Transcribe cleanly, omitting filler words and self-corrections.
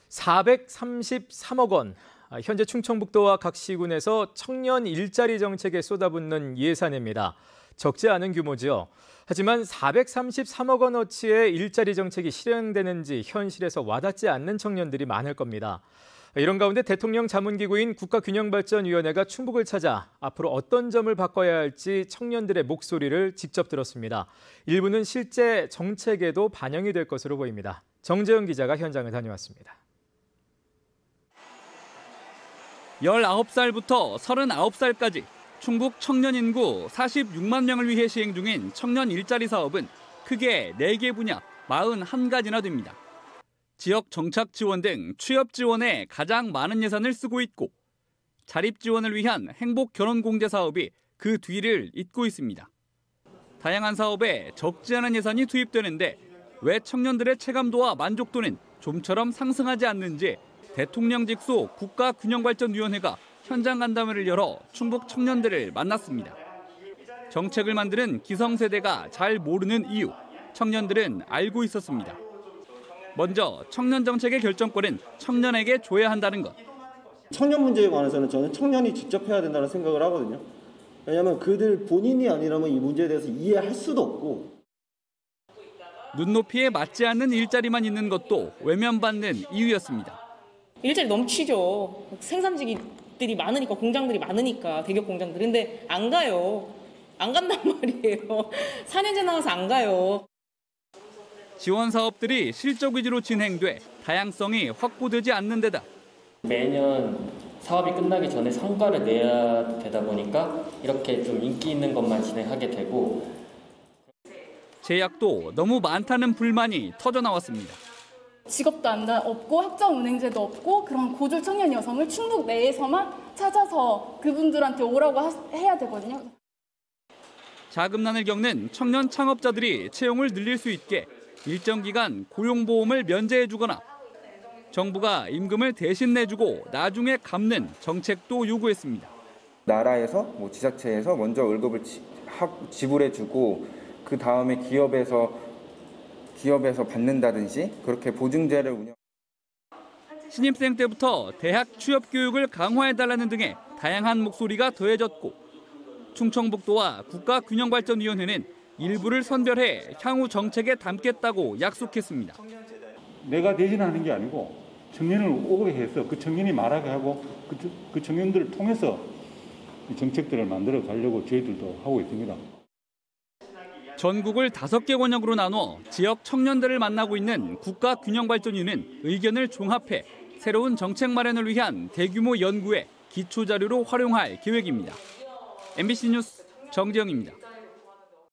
433억 원. 현재 충청북도와 각 시군에서 청년 일자리 정책에 쏟아붓는 예산입니다. 적지 않은 규모죠. 하지만 433억 원어치의 일자리 정책이 실행되는지 현실에서 와닿지 않는 청년들이 많을 겁니다. 이런 가운데 대통령 자문기구인 국가균형발전위원회가 충북을 찾아 앞으로 어떤 점을 바꿔야 할지 청년들의 목소리를 직접 들었습니다. 일부는 실제 정책에도 반영이 될 것으로 보입니다. 정재영 기자가 현장을 다녀왔습니다. 19살부터 39살까지 충북 청년 인구 46만 명을 위해 시행 중인 청년 일자리 사업은 크게 4개 분야 41가지나 됩니다. 지역 정착 지원 등 취업 지원에 가장 많은 예산을 쓰고 있고 자립 지원을 위한 행복 결혼 공제 사업이 그 뒤를 잇고 있습니다. 다양한 사업에 적지 않은 예산이 투입되는데 왜 청년들의 체감도와 만족도는 좀처럼 상승하지 않는지 대통령 직속 국가균형발전위원회가 현장 간담회를 열어 충북 청년들을 만났습니다. 정책을 만드는 기성세대가 잘 모르는 이유, 청년들은 알고 있었습니다. 먼저 청년 정책의 결정권은 청년에게 줘야 한다는 것. 청년 문제에 관해서는 저는 청년이 직접 해야 된다는 생각을 하거든요. 왜냐하면 그들 본인이 아니라면 이 문제에 대해서 이해할 수도 없고. 눈높이에 맞지 않는 일자리만 있는 것도 외면받는 이유였습니다. 일자리 넘치죠. 생산직들이 많으니까, 공장들이 많으니까, 대기업 공장들. 근데 안 가요. 안 간단 말이에요. 4년째 나와서 안 가요. 지원 사업들이 실적 위주로 진행돼 다양성이 확보되지 않는 데다 매년 사업이 끝나기 전에 성과를 내야 되다 보니까 이렇게 좀 인기 있는 것만 진행하게 되고 제약도 너무 많다는 불만이 터져나왔습니다. 직업도 없고 학점은행제도 없고 그런 고졸 청년 여성을 충북 내에서만 찾아서 그분들한테 오라고 해야 되거든요. 자금난을 겪는 청년 창업자들이 채용을 늘릴 수 있게 일정 기간 고용보험을 면제해주거나 정부가 임금을 대신 내주고 나중에 갚는 정책도 요구했습니다. 나라에서 지자체에서 먼저 월급을 지불해주고 그 다음에 기업에서 받는다든지 그렇게 보증제를 운영. 신입생 때부터 대학 취업 교육을 강화해달라는 등의 다양한 목소리가 더해졌고 충청북도와 국가균형발전위원회는 일부를 선별해 향후 정책에 담겠다고 약속했습니다. 내가 대신하는 게 아니고 청년을 오게 해서 그 청년이 말하게 하고 그 청년들을 통해서 정책들을 만들어 가려고 저희들도 하고 있습니다. 전국을 5개 권역으로 나눠 지역 청년들을 만나고 있는 국가균형발전위는 의견을 종합해 새로운 정책 마련을 위한 대규모 연구에 기초자료로 활용할 계획입니다. MBC 뉴스 정재영입니다.